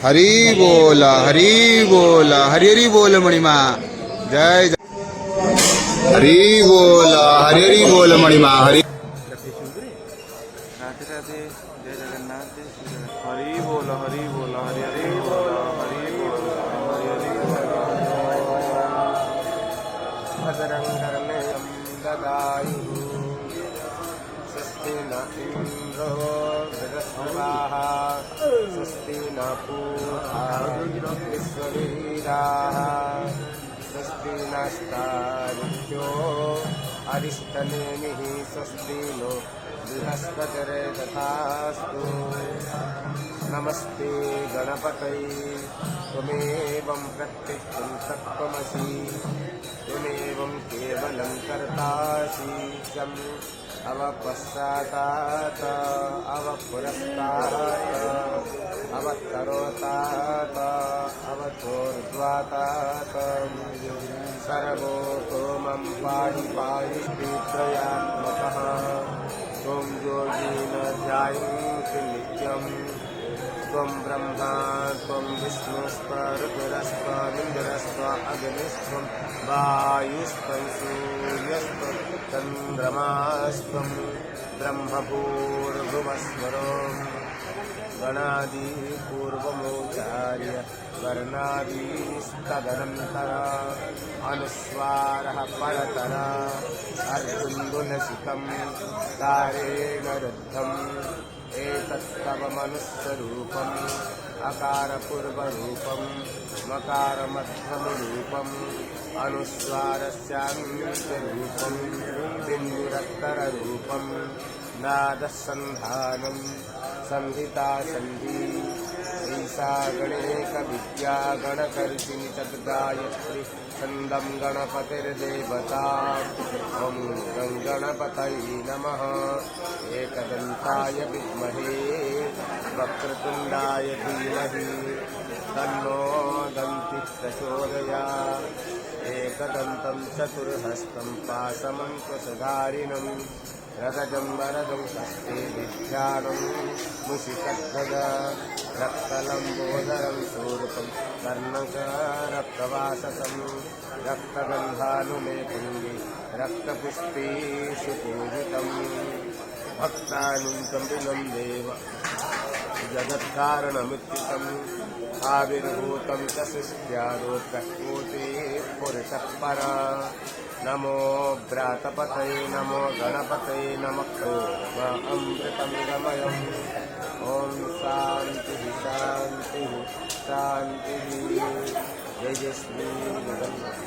हरी बोला हरी बोला हरी हरी बोल मणिमा जय जय हरी बोला हरी हरी बोल मणिमा हरी राधे राधे जय जगन्नाथ हरि बोल हरि बोल हरि हरि बोल हरि बोल हरि हरि भद्रं कर्णेयं ददायुः स्वस्ति न इन्द्रो बृहस्पतिः स्वस्ति न पूषा विश्ववेदाः स्वस्ति नस्तारिभ्यो अरिष्टनेमिः स्वस्ति नो बृहस्पतिर्दधास्तु नमस्ते गणपतये त्वमेवं प्रत्यक्षं तत्त्वमसि त्वमेवं केवलं कर्तासि चं अवपश्चातात् अवपुरस्तात् अवतरोतात् अवचोर्ध्वातात् सर्वतो मम पाहि पाहि विद्यात्मकः त्वं योगीन ध्यायन्ति नित्यं त्वं ब्रह्मा त्वं विष्णुस्त्वरुद्रस्त्वमिन्द्रस्त्व अग्निस्त्वं वायुस्त्वं सूर्यस्त्वं चन्द्रमास्त्वं ब्रह्मभूर्भुवस्वरम् गणादिपूर्वमोचार्य वर्णादिस्तदनन्तर अनुस्वारः परतर अर्जुन्दुलसितं तारेण रुद्धम् एतत्तव मनुष्यरूपम् अकारपूर्वरूपम् मकारमध्यमरूपम् अनुस्वारस्यान्त्यरूपम् बिन्दुरत्तररूपम् नादसन्धानम् संहिता सन्धि ईशा गणेकविद्या गणकर्षिणि च गायत्री छन्दं गणपतिर्देवता ॐ गणपतये नमः एकदन्ताय विद्महे वक्रतुण्डाय धीमहि तन्नो दन्तिः प्रचोदयात् एकदन्तं चतुर्हस्तं पाशमङ्कुशधारिणं रजतं वरदं हस्ते विद्यानं मुषिकध्वजा रक्तलम्बोदरं शूर्पं कर्णकरक्तवाससं रक्तगन्धानुलेपङ्गे रक्तपुष्पेषु पूजितं भक्तानुं देव जगत्कारणमुचितम् आविर्भूतं च सृष्ट्यादोत्कोटे पुरुषः परा नमो व्रातपतये नमो गणपतये नमः अमृतं गमयम् ॐ शान्तिः शान्तिः शान्तिः जय जय श्री जगन्नाथ।